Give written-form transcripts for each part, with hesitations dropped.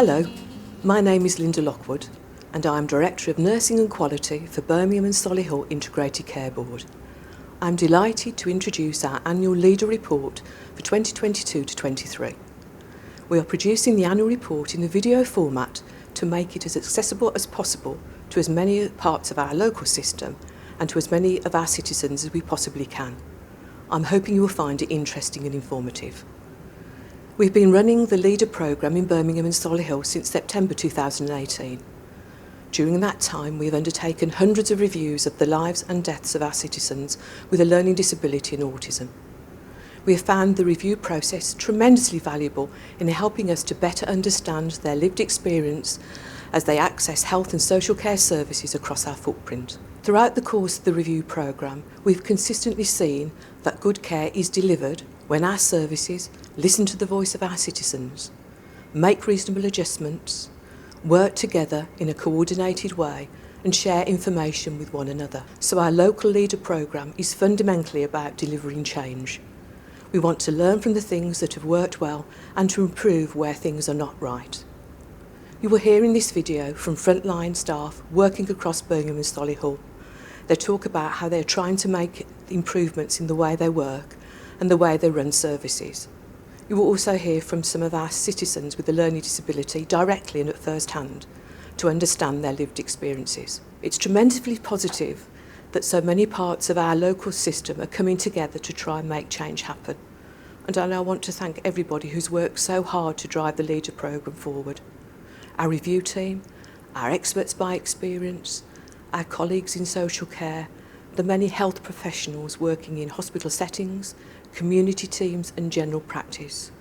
Hello, my name is Linda Lockwood and I am Director of Nursing and Quality for Birmingham and Solihull Integrated Care Board. I'm delighted to introduce our annual LeDeR report for 2022 to 23. We are producing the annual report in the video format to make it as accessible as possible to as many parts of our local system and to as many of our citizens as we possibly can. I'm hoping you will find it interesting and informative. We've been running the LeDeR programme in Birmingham and Solihull since September 2018. During that time, we have undertaken hundreds of reviews of the lives and deaths of our citizens with a learning disability and autism. We have found the review process tremendously valuable in helping us to better understand their lived experience as they access health and social care services across our footprint. Throughout the course of the review programme, we've consistently seen that good care is delivered when our services listen to the voice of our citizens, make reasonable adjustments, work together in a coordinated way and share information with one another. So our local LeDeR programme is fundamentally about delivering change. We want to learn from the things that have worked well and to improve where things are not right. You will hear in this video from frontline staff working across Birmingham and Solihull. They talk about how they're trying to make improvements in the way they work and the way they run services. You will also hear from some of our citizens with a learning disability directly and at first hand to understand their lived experiences. It's tremendously positive that so many parts of our local system are coming together to try and make change happen. And I want to thank everybody who's worked so hard to drive the LeDeR programme forward. Our review team, our experts by experience, our colleagues in social care, the many health professionals working in hospital settings, community teams and general practice,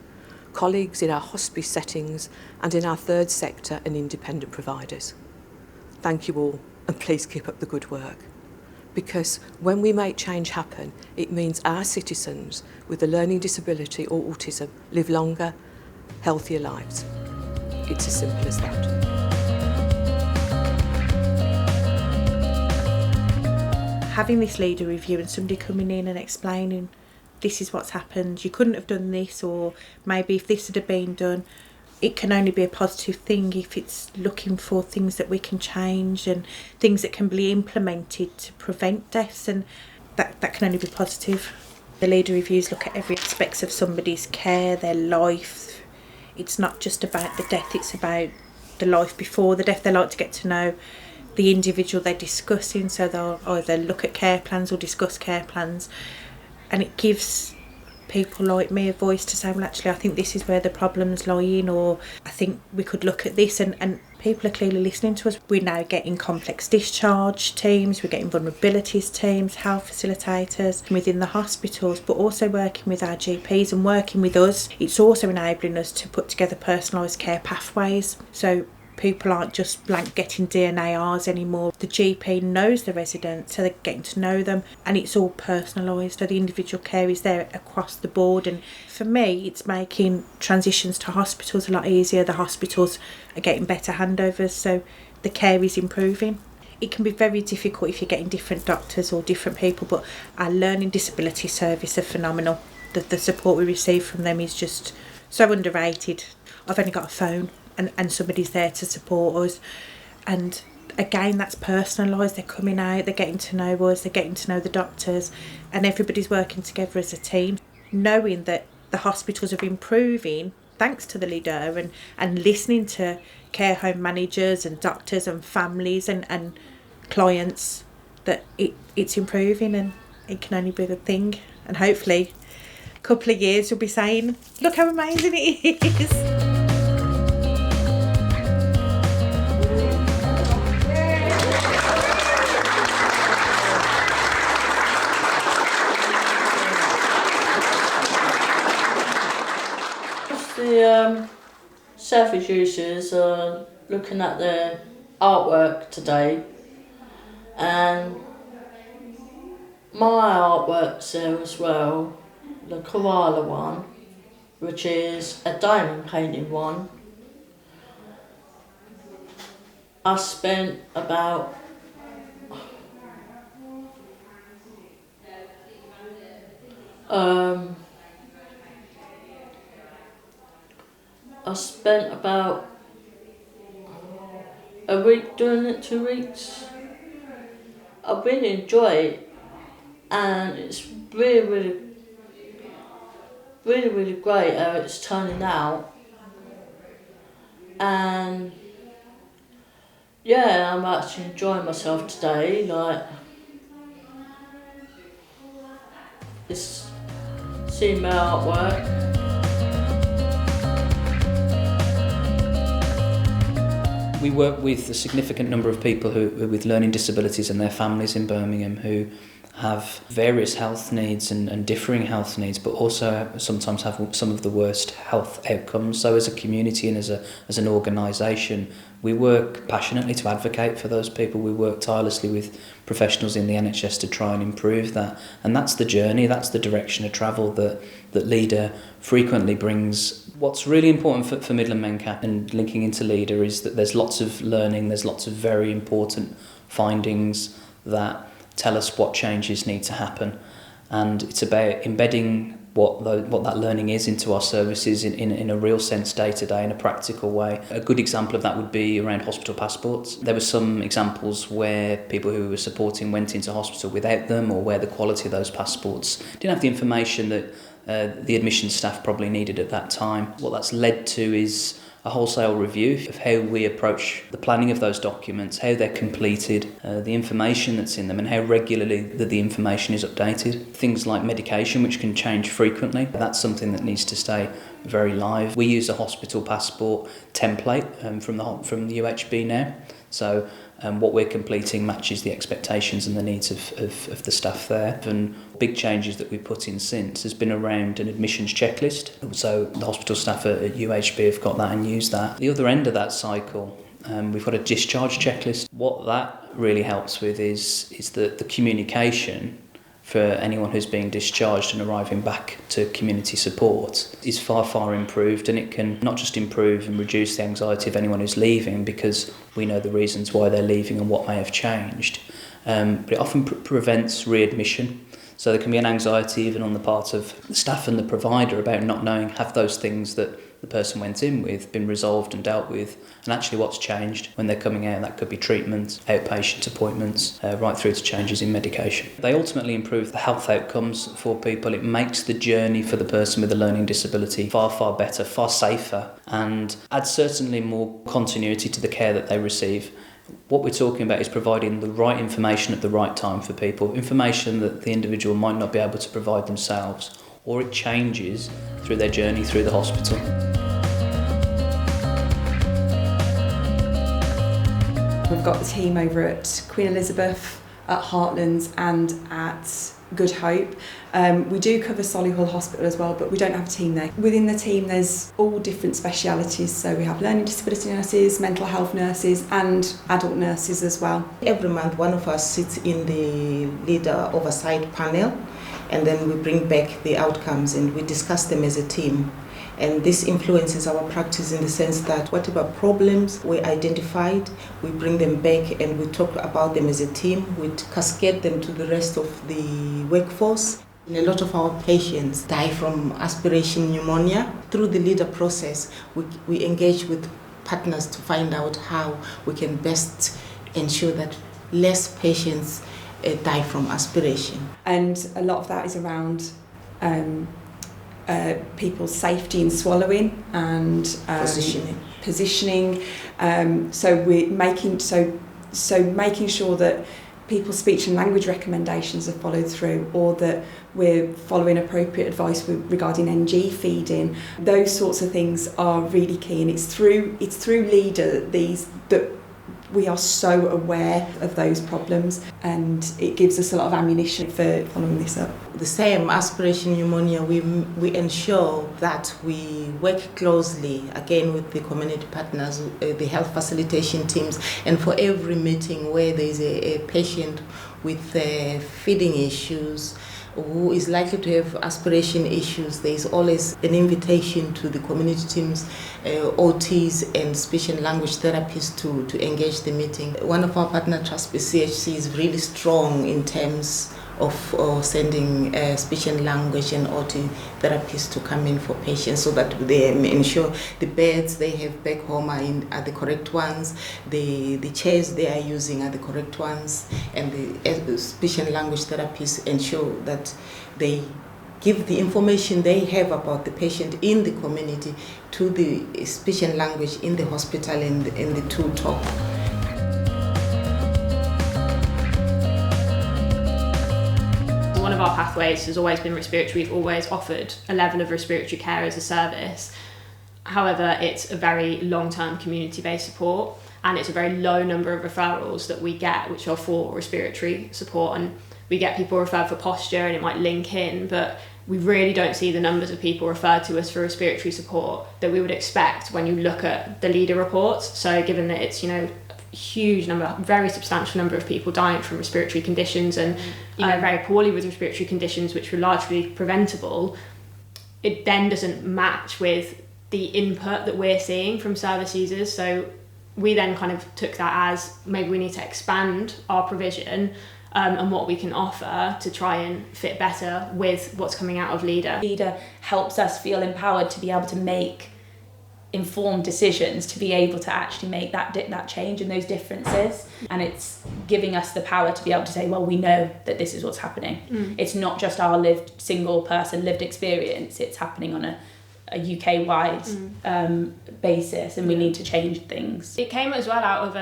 colleagues in our hospice settings and in our third sector and independent providers. Thank you all and please keep up the good work. Because when we make change happen, it means our citizens with a learning disability or autism live longer, healthier lives. It's as simple as that. Having this LeDeR review and somebody coming in and explaining this is what's happened, you couldn't have done this, or maybe if this had been done, it can only be a positive thing if it's looking for things that we can change and things that can be implemented to prevent deaths, and that can only be positive. The LeDeR reviews look at every aspect of somebody's care, their life. It's not just about the death, it's about the life before the death. They like to get to know the individual they're discussing, so they'll either look at care plans or discuss care plans, and it gives people like me a voice to say, well, actually I think this is where the problem's lying, or I think we could look at this, and people are clearly listening to us. We're now getting complex discharge teams, we're getting vulnerabilities teams, health facilitators within the hospitals, but also working with our GPs and working with us. It's also enabling us to put together personalised care pathways, so people aren't just blank getting DNARs anymore. The GP knows the residents, so they're getting to know them, and it's all personalised, so the individual care is there across the board. And for me, it's making transitions to hospitals a lot easier. The hospitals are getting better handovers, so the care is improving. It can be very difficult if you're getting different doctors or different people, but our learning disability service are phenomenal. The support we receive from them is just so underrated. I've only got a phone and somebody's there to support us, and again that's personalised. They're coming out, they're getting to know us, they're getting to know the doctors, and everybody's working together as a team, knowing that the hospitals are improving thanks to the LeDeR and listening to care home managers and doctors and families and clients, that it's improving, and it can only be a good thing. And hopefully a couple of years we'll be saying, look how amazing it is. The service users are looking at their artwork today, and my artwork's there as well, the koala one, which is a diamond painting one. I spent about I spent about a week doing it, 2 weeks. I really enjoy it, and it's really great how it's turning out. And yeah, I'm actually enjoying myself today. Like, it's seeing my artwork. We work with a significant number of people who with learning disabilities and their families in Birmingham who have various health needs and differing health needs, but also sometimes have some of the worst health outcomes. So as a community and as an organisation, we work passionately to advocate for those people. We work tirelessly with professionals in the NHS to try and improve that. And that's the journey, that's the direction of travel that LeDeR frequently brings. What's really important for Midland MenCap and linking into LeDeR is that there's lots of learning, there's lots of very important findings that tell us what changes need to happen. And it's about embedding what that learning is into our services in a real sense day to day, in a practical way. A good example of that would be around hospital passports. There were some examples where people who we were supporting went into hospital without them, or where the quality of those passports didn't have the information that the admissions staff probably needed at that time. What that's led to is a wholesale review of how we approach the planning of those documents, how they're completed, the information that's in them, and how regularly the information is updated. Things like medication, which can change frequently, that's something that needs to stay very live. We use a hospital passport template from the UHB now, so what we're completing matches the expectations and the needs of the staff there. And big changes that we've put in since has been around an admissions checklist. So the hospital staff at UHB have got that and use that. The other end of that cycle, we've got a discharge checklist. What that really helps with is the communication for anyone who's being discharged and arriving back to community support is far improved, and it can not just improve and reduce the anxiety of anyone who's leaving, because we know the reasons why they're leaving and what may have changed, but it often prevents readmission. So there can be an anxiety even on the part of the staff and the provider about not knowing, have those things that the person went in with been resolved and dealt with, and actually what's changed when they're coming out. That could be treatment, outpatient appointments, right through to changes in medication. They ultimately improve the health outcomes for people. It makes the journey for the person with a learning disability far better, far safer, and adds certainly more continuity to the care that they receive. What we're talking about is providing the right information at the right time for people, information that the individual might not be able to provide themselves, or it changes through their journey through the hospital. We've got the team over at Queen Elizabeth, at Heartlands and at Good Hope. We do cover Solihull Hospital as well, but we don't have a team there. Within the team there's all different specialities, so we have learning disability nurses, mental health nurses and adult nurses as well. Every month one of us sits in the LeDeR oversight panel, and then we bring back the outcomes and we discuss them as a team. And this influences our practice in the sense that whatever problems we identified, we bring them back and we talk about them as a team. We cascade them to the rest of the workforce. And a lot of our patients die from aspiration pneumonia. Through the LeDeR process, we engage with partners to find out how we can best ensure that less patients die from aspiration. And a lot of that is around people's safety in swallowing and positioning. So we're making sure that people's speech and language recommendations are followed through, or that we're following appropriate advice regarding NG feeding. Those sorts of things are really key, and it's through LeDeR that we are so aware of those problems, and it gives us a lot of ammunition for following this up. The same aspiration pneumonia, we ensure that we work closely again with the community partners, the health facilitation teams, and for every meeting where there is a patient with feeding issues who is likely to have aspiration issues, there is always an invitation to the community teams, OTs and speech and language therapists to engage the meeting. One of our partner trusts, CHC, is really strong in terms of sending speech and language and audio therapists to come in for patients, so that they ensure the beds they have back home are the correct ones, the chairs they are using are the correct ones, and the speech and language therapists ensure that they give the information they have about the patient in the community to the speech and language in the hospital and the two talk. One of our pathways has always been respiratory. We've always offered a level of respiratory care as a service. However, it's a very long-term community-based support, and it's a very low number of referrals that we get which are for respiratory support, and we get people referred for posture and it might link in, but we really don't see the numbers of people referred to us for respiratory support that we would expect when you look at the LeDeR reports. So given that it's, a huge number, very substantial number of people dying from respiratory conditions and very poorly with respiratory conditions which were largely preventable, it then doesn't match with the input that we're seeing from service users. So we then kind of took that as maybe we need to expand our provision and what we can offer to try and fit better with what's coming out of LeDeR. LeDeR helps us feel empowered to be able to make informed decisions, to be able to actually make that change and those differences, and it's giving us the power to be able to say, well, we know that this is what's happening. It's not just our single person lived experience, it's happening on a UK-wide basis, and we need to change things. It came as well out of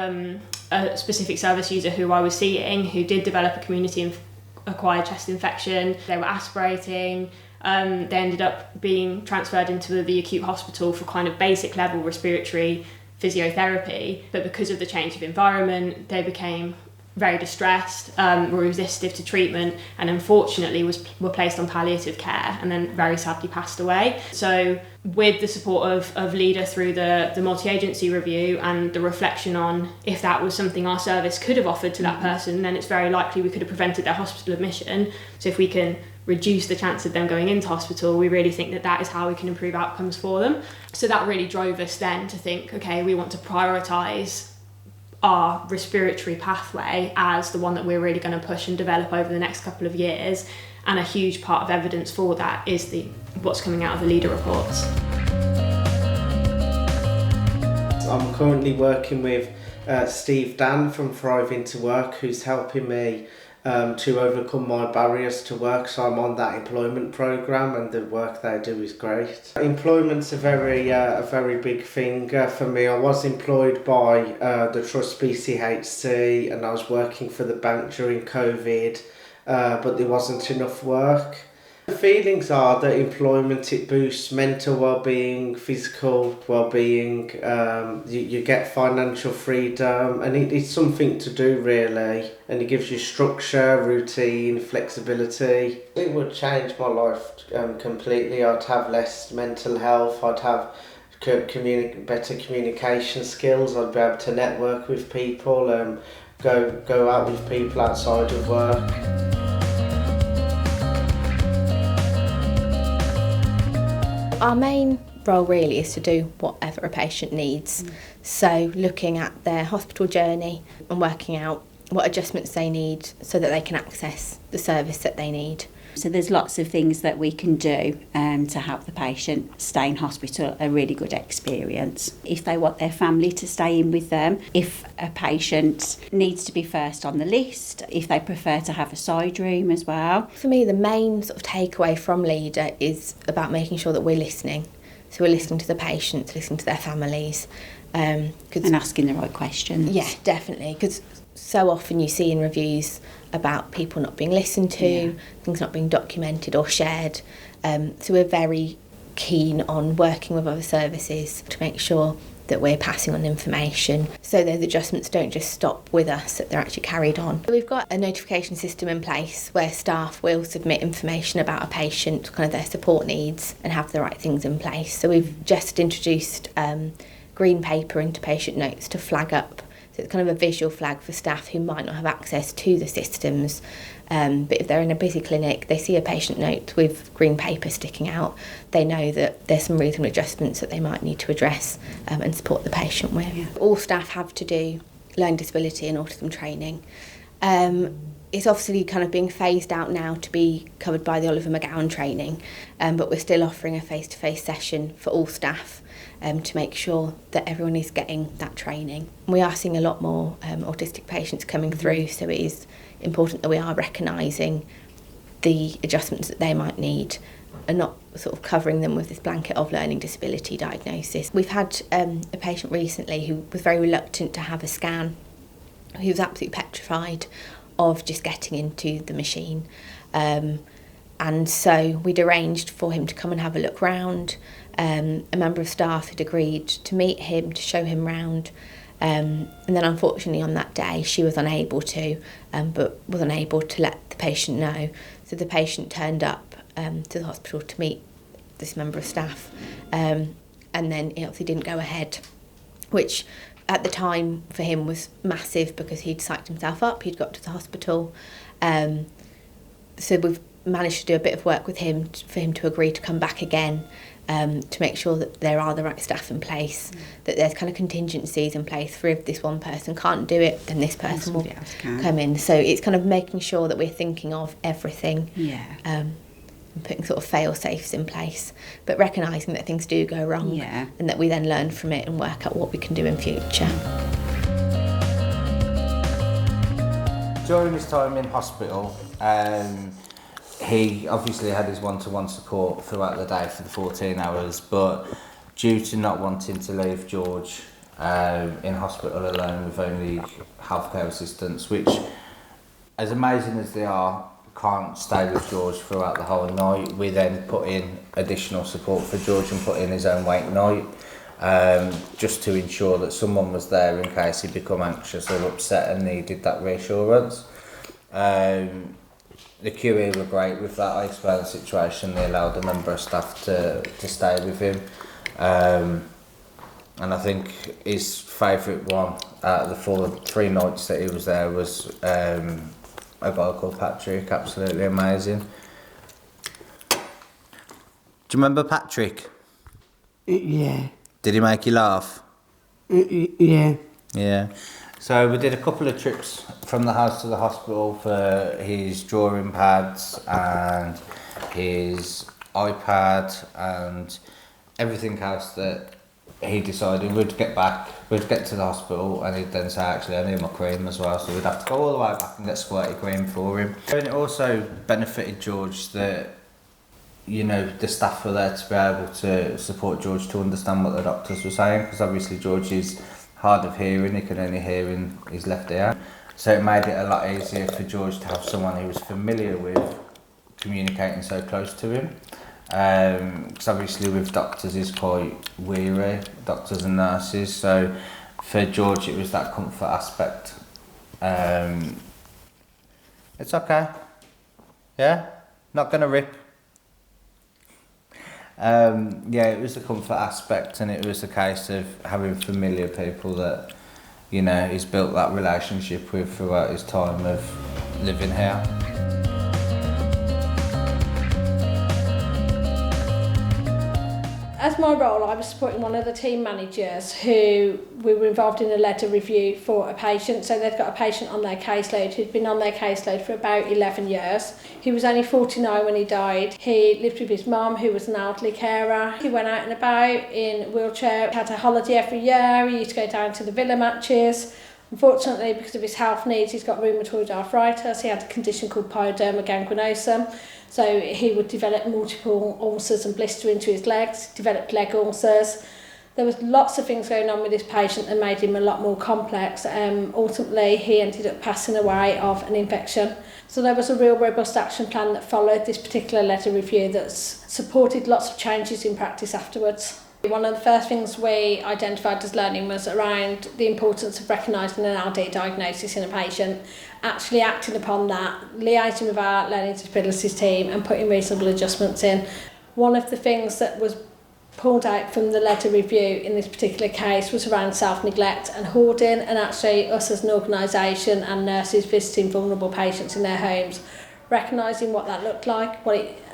a specific service user who I was seeing who did develop a community-acquired chest infection. They were aspirating. They ended up being transferred into the acute hospital for kind of basic level respiratory physiotherapy, but because of the change of environment, they became very distressed, were resistive to treatment, and unfortunately were placed on palliative care and then very sadly passed away. So with the support of LeDeR through the multi-agency review and the reflection on if that was something our service could have offered to that person, then it's very likely we could have prevented their hospital admission. So if we can reduce the chance of them going into hospital, we really think that is how we can improve outcomes for them. So that really drove us then to think, okay, we want to prioritise our respiratory pathway as the one that we're really going to push and develop over the next couple of years, and a huge part of evidence for that is what's coming out of the LeDeR reports. I'm currently working with Steve Dan from Thriving to Work, who's helping me to overcome my barriers to work. So I'm on that employment programme, and the work they do is great. Employment's a very big thing for me. I was employed by the Trust BCHC, and I was working for the bank during COVID, but there wasn't enough work. The feelings are that employment, it boosts mental well-being, physical well-being, you get financial freedom, and it's something to do really, and it gives you structure, routine, flexibility. It would change my life completely. I'd have less mental health, I'd have better communication skills, I'd be able to network with people, go out with people outside of work. Our main role really is to do whatever a patient needs. So looking at their hospital journey and working out what adjustments they need so that they can access the service that they need. So there's lots of things that we can do to help the patient stay in hospital a really good experience. If they want their family to stay in with them, if a patient needs to be first on the list, if they prefer to have a side room as well. For me, the main sort of takeaway from LeDeR is about making sure that we're listening. So we're listening to the patients, listening to their families. And asking the right questions. Yeah, definitely. Because so often you see in reviews about people not being listened to, things not being documented or shared. So we're very keen on working with other services to make sure that we're passing on information so those adjustments don't just stop with us, that they're actually carried on. We've got a notification system in place where staff will submit information about a patient, kind of their support needs, and have the right things in place. So we've just introduced green paper into patient notes to flag up. So it's kind of a visual flag for staff who might not have access to the systems. But if they're in a busy clinic, they see a patient note with green paper sticking out, they know that there's some reasonable adjustments that they might need to address and support the patient with. Yeah. All staff have to do learning disability and autism training. It's obviously kind of being phased out now to be covered by the Oliver McGowan training, but we're still offering a face-to-face session for all staff to make sure that everyone is getting that training. We are seeing a lot more autistic patients coming through, so it is important that we are recognising the adjustments that they might need and not sort of covering them with this blanket of learning disability diagnosis. We've had a patient recently who was very reluctant to have a scan. He was absolutely petrified of just getting into the machine. And so we'd arranged for him to come and have a look round. A member of staff had agreed to meet him, to show him round. And then unfortunately on that day she was unable to, but was unable to let the patient know. So the patient turned up to the hospital to meet this member of staff, and then it obviously didn't go ahead, which at the time for him was massive because he'd psyched himself up, he'd got to the hospital. So we've managed to do a bit of work with him for him to agree to come back again, to make sure that there are the right staff in place, that there's kind of contingencies in place for if this one person can't do it, then this person will come in. So it's kind of making sure that we're thinking of everything, and putting sort of fail-safes in place, but recognising that things do go wrong, and that we then learn from it and work out what we can do in future. During his time in hospital, he obviously had his one-to-one support throughout the day for the 14 hours, but due to not wanting to leave George in hospital alone with only healthcare assistants, which, as amazing as they are, can't stay with George throughout the whole night, we then put in additional support for George and put in his own wait night, just to ensure that someone was there in case he'd become anxious or upset and needed that reassurance. The QE were great with that. I explained the situation. They allowed a member of staff to stay with him. And I think his favourite one out of the 3 nights that he was there was a guy called Patrick. Absolutely amazing. Do you remember Patrick? Yeah. Did he make you laugh? Yeah. Yeah. So we did a couple of trips from the house to the hospital for his drawing pads and his iPad and everything else that he decided we'd get to the hospital and he'd then say, actually, I need my cream as well, so we'd have to go all the way back and get squirty cream for him. And it also benefited George that, you know, the staff were there to be able to support George to understand what the doctors were saying, because obviously George is hard of hearing, he can only hear in his left ear. So it made it a lot easier for George to have someone he was familiar with communicating so close to him. Because obviously with doctors he's quite weary, doctors and nurses, so for George it was that comfort aspect. It's okay. Yeah? Not gonna rip. Yeah, it was the comfort aspect, and it was a case of having familiar people that, you know, he's built that relationship with throughout his time of living here. As my role, I was supporting one of the team managers who we were involved in a LeDeR review for a patient. So they've got a patient on their caseload who'd been on their caseload for about 11 years. He was only 49 when he died. He lived with his mum, who was an elderly carer. He went out and about in a wheelchair, had a holiday every year. He used to go down to the Villa matches. Unfortunately, because of his health needs, he's got rheumatoid arthritis. He had a condition called pyoderma gangrenosum. So he would develop multiple ulcers and blister into his legs, developed leg ulcers. There was lots of things going on with this patient that made him a lot more complex. Ultimately, he ended up passing away of an infection. So there was a real robust action plan that followed this particular LeDeR review that's supported lots of changes in practice afterwards. One of the first things we identified as learning was around the importance of recognising an LD diagnosis in a patient, actually acting upon that, liaising with our learning disabilities team and putting reasonable adjustments in. One of the things that was pulled out from the LeDeR review in this particular case was around self-neglect and hoarding, and actually us as an organisation and nurses visiting vulnerable patients in their homes, recognising what that looked like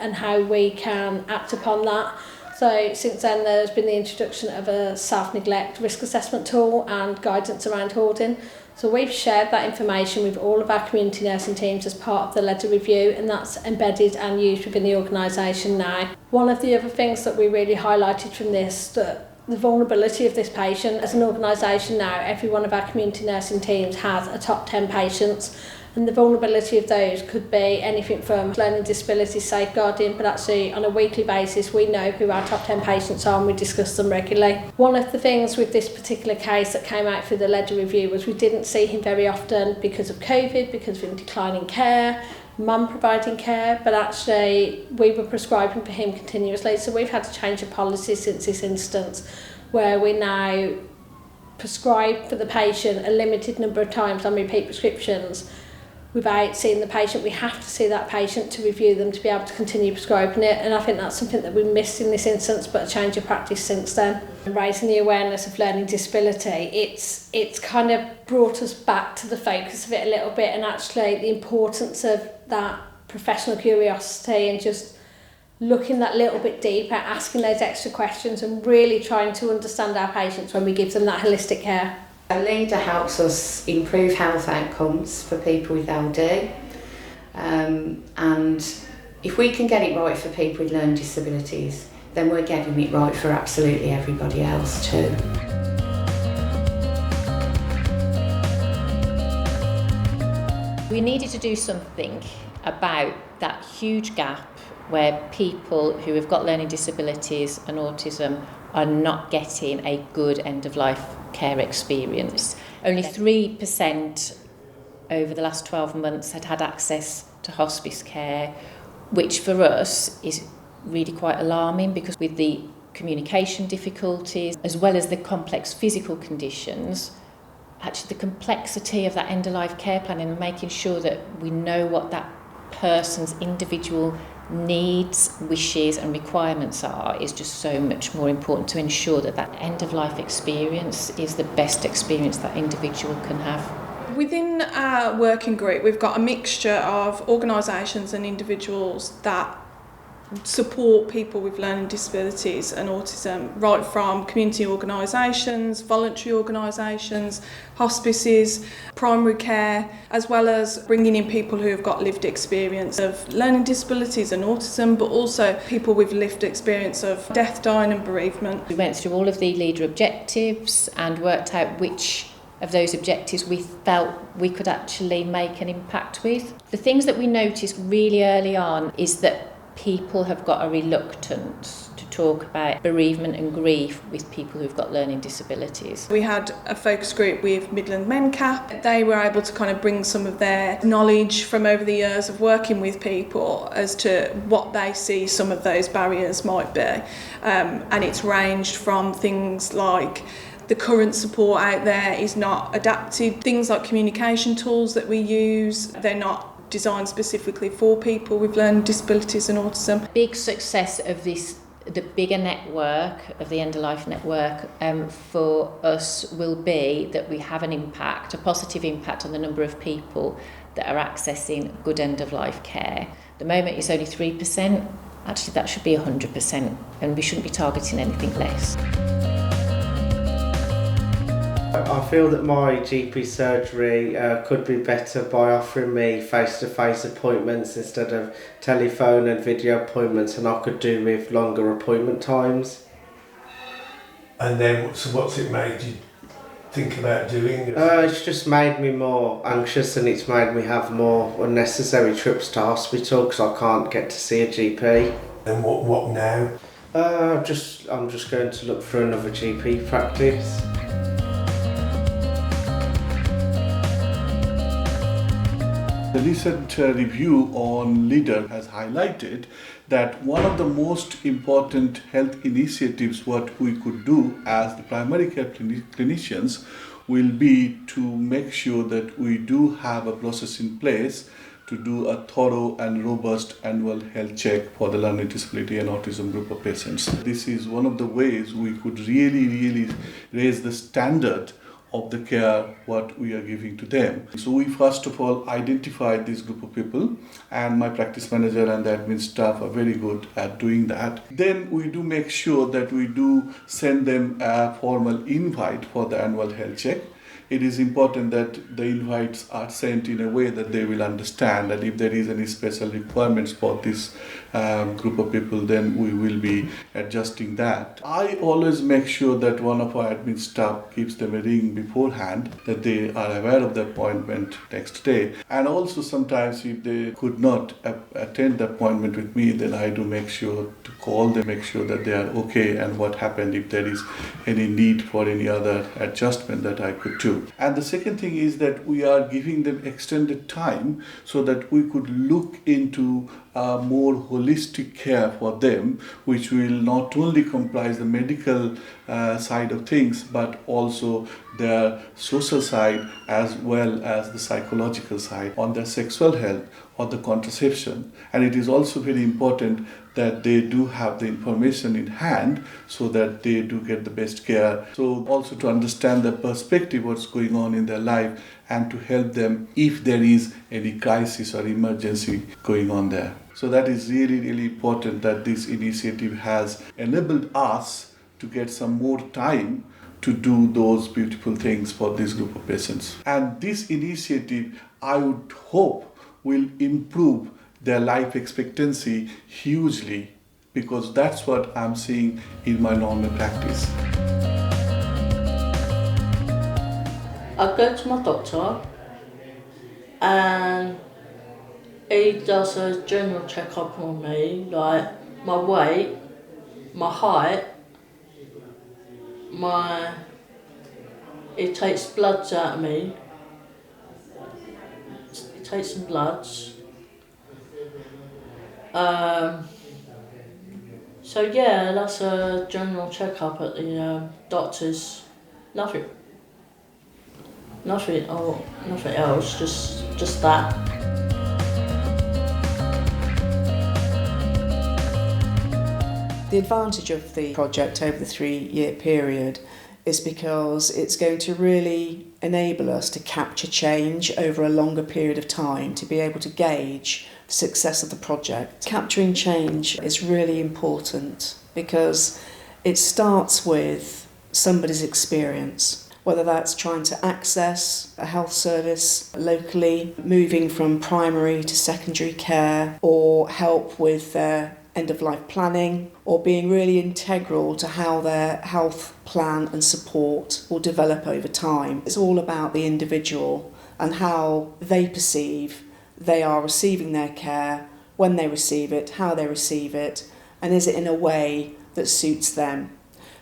and how we can act upon that. So since then there's been the introduction of a self-neglect risk assessment tool and guidance around hoarding. So we've shared that information with all of our community nursing teams as part of the LeDeR review, and that's embedded and used within the organisation now. One of the other things that we really highlighted from this, that the vulnerability of this patient, as an organisation now, every one of our community nursing teams has a top 10 patients, and the vulnerability of those could be anything from learning disabilities safeguarding, but actually on a weekly basis we know who our top 10 patients are and we discuss them regularly. One of the things with this particular case that came out through the LeDeR review was we didn't see him very often because of COVID, because of him declining care, mum providing care, but actually we were prescribing for him continuously. So we've had to change a policy since this instance, where we now prescribe for the patient a limited number of times on repeat prescriptions without seeing the patient. We have to see that patient to review them to be able to continue prescribing it, and I think that's something that we missed in this instance, but a change of practice since then. Raising the awareness of learning disability, it's kind of brought us back to the focus of it a little bit, and actually the importance of that professional curiosity and just looking that little bit deeper, asking those extra questions and really trying to understand our patients when we give them that holistic care. LeDeR helps us improve health outcomes for people with LD, and if we can get it right for people with learning disabilities, then we're getting it right for absolutely everybody else too. We needed to do something about that huge gap where people who have got learning disabilities and autism are not getting a good end-of-life care experience. Only 3% over the last 12 months had access to hospice care, which for us is really quite alarming, because with the communication difficulties as well as the complex physical conditions, actually the complexity of that end-of-life care planning and making sure that we know what that person's individual needs, wishes and requirements are is just so much more important to ensure that that end-of-life experience is the best experience that individual can have. Within our working group, we've got a mixture of organisations and individuals that support people with learning disabilities and autism, right from community organisations, voluntary organisations, hospices, primary care, as well as bringing in people who have got lived experience of learning disabilities and autism, but also people with lived experience of death, dying and bereavement. We went through all of the LeDeR objectives and worked out which of those objectives we felt we could actually make an impact with. The things that we noticed really early on is that people have got a reluctance to talk about bereavement and grief with people who've got learning disabilities. We had a focus group with Midland MenCap. They were able to kind of bring some of their knowledge from over the years of working with people as to what they see some of those barriers might be. And it's ranged from things like the current support out there is not adapted. Things like communication tools that we use, they're not designed specifically for people with learning disabilities and autism. Big success of this, the bigger network, of the end-of-life network, for us will be that we have an impact, a positive impact on the number of people that are accessing good end-of-life care. At the moment it's only 3%, actually that should be 100%, and we shouldn't be targeting anything less. I feel that my GP surgery could be better by offering me face-to-face appointments instead of telephone and video appointments, and I could do with longer appointment times. And then, so what's it made you think about doing? It's just made me more anxious, and it's made me have more unnecessary trips to hospital because I can't get to see a GP. And what now? I'm just going to look for another GP practice. The recent review on LeDeR has highlighted that one of the most important health initiatives what we could do as the primary care clinicians will be to make sure that we do have a process in place to do a thorough and robust annual health check for the learning disability and autism group of patients. This is one of the ways we could really raise the standard of the care what we are giving to them. So we first of all identified this group of people, and my practice manager and the admin staff are very good at doing that. Then we do make sure that we do send them a formal invite for the annual health check. It is important that the invites are sent in a way that they will understand, and if there is any special requirements for this group of people, then we will be adjusting that. I always make sure that one of our admin staff gives them a ring beforehand, that they are aware of the appointment next day. And also sometimes if they could not attend the appointment with me, then I do make sure to call them, make sure that they are okay and what happened, if there is any need for any other adjustment that I could do. And the second thing is that we are giving them extended time so that we could look into more holistic care for them, which will not only comprise the medical side of things, but also their social side as well as the psychological side, on their sexual health or the contraception. And it is also very important that they do have the information in hand so that they do get the best care. So also to understand the perspective, what's going on in their life, and to help them if there is any crisis or emergency going on there. So that is really, really important, that this initiative has enabled us to get some more time to do those beautiful things for this group of patients. And this initiative, I would hope, will improve their life expectancy hugely, because that's what I'm seeing in my normal practice. I go to my doctor and he does a general check-up on me, like my weight, my height, he takes bloods out of me, he takes some bloods. So yeah, that's a general check-up at the doctor's. Nothing else, just that. The advantage of the project over the 3-year period is because it's going to really enable us to capture change over a longer period of time, to be able to gauge the success of the project. Capturing change is really important because it starts with somebody's experience, whether that's trying to access a health service locally, moving from primary to secondary care, or help with their end-of-life planning, or being really integral to how their health plan and support will develop over time. It's all about the individual and how they perceive they are receiving their care, when they receive it, how they receive it, and is it in a way that suits them.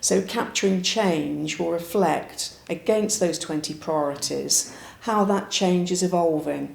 So capturing change will reflect against those 20 priorities how that change is evolving,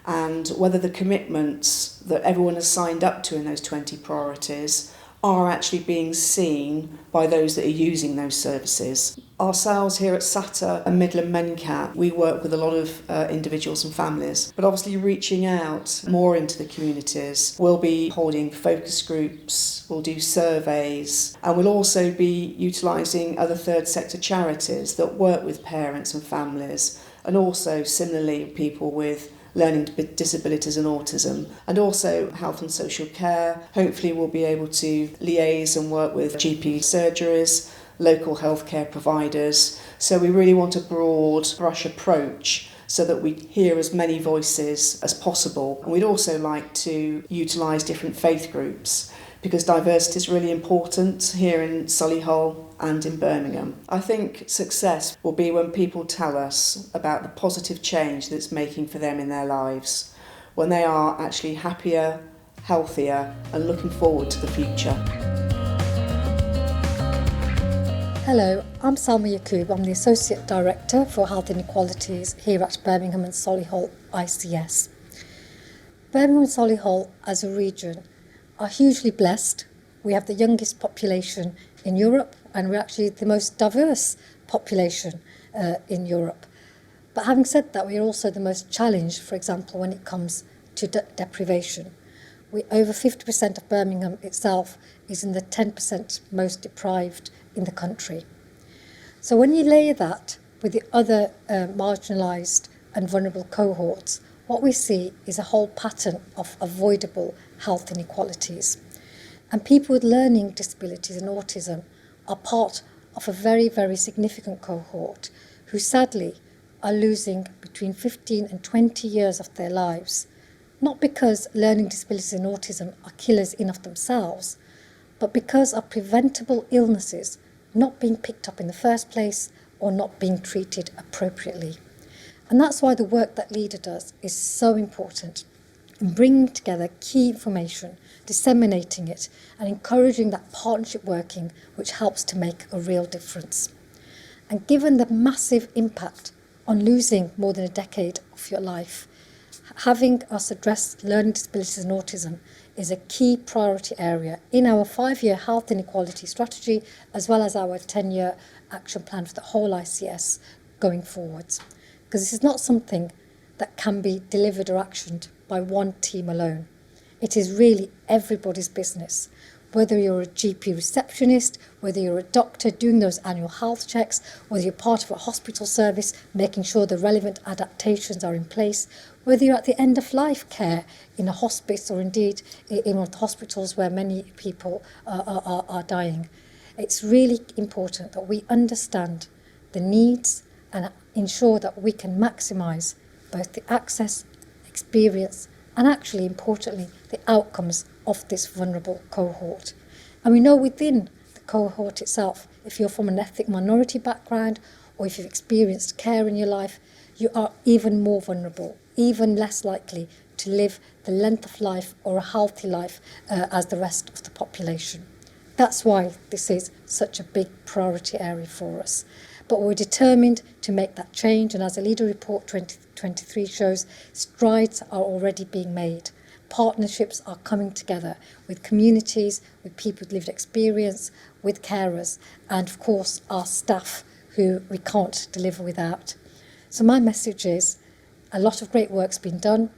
and whether the commitments that everyone has signed up to in those 20 priorities are actually being seen by those that are using those services. Ourselves here at SATA and Midland Mencat, we work with a lot of individuals and families, but obviously reaching out more into the communities. We'll be holding focus groups, we'll do surveys, and we'll also be utilising other third sector charities that work with parents and families, and also similarly people with learning disabilities and autism, and also health and social care. Hopefully we'll be able to liaise and work with GP surgeries, local healthcare providers. So we really want a broad brush approach so that we hear as many voices as possible. And we'd also like to utilise different faith groups, because diversity is really important here in Solihull and in Birmingham. I think success will be when people tell us about the positive change that it's making for them in their lives, when they are actually happier, healthier, and looking forward to the future. Hello, I'm Salma Yacoub. I'm the Associate Director for Health Inequalities here at Birmingham and Solihull ICS. Birmingham and Solihull as a region are hugely blessed. We have the youngest population in Europe, and we're actually the most diverse population in Europe. But having said that, we are also the most challenged, for example, when it comes to deprivation. Over 50% of Birmingham itself is in the 10% most deprived in the country. So when you layer that with the other marginalised and vulnerable cohorts, what we see is a whole pattern of avoidable health inequalities. And people with learning disabilities and autism are part of a very, very significant cohort who sadly are losing between 15 and 20 years of their lives, not because learning disabilities and autism are killers in of themselves, but because of preventable illnesses not being picked up in the first place or not being treated appropriately. And that's why the work that LeDeR does is so important in bringing together key information, disseminating it, and encouraging that partnership working which helps to make a real difference. And given the massive impact on losing more than a decade of your life, having us address learning disabilities and autism is a key priority area in our 5-year health inequality strategy, as well as our 10-year action plan for the whole ICS going forwards. Because this is not something that can be delivered or actioned by one team alone. It is really everybody's business. Whether you're a GP receptionist, whether you're a doctor doing those annual health checks, whether you're part of a hospital service, making sure the relevant adaptations are in place, whether you're at the end of life care in a hospice or indeed in one of the hospitals where many people are dying. It's really important that we understand the needs and ensure that we can maximise both the access, experience, and actually, importantly, the outcomes of this vulnerable cohort. And we know within the cohort itself, if you're from an ethnic minority background or if you've experienced care in your life, you are even more vulnerable, even less likely to live the length of life or a healthy life as the rest of the population. That's why this is such a big priority area for us. But we're determined to make that change, and as the LeDeR Report 2023 shows, strides are already being made. Partnerships are coming together with communities, with people with lived experience, with carers, and of course our staff who we can't deliver without. So my message is, a lot of great work's been done,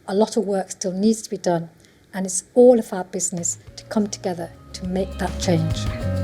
a lot of work still needs to be done, and it's all of our business to come together to make that change.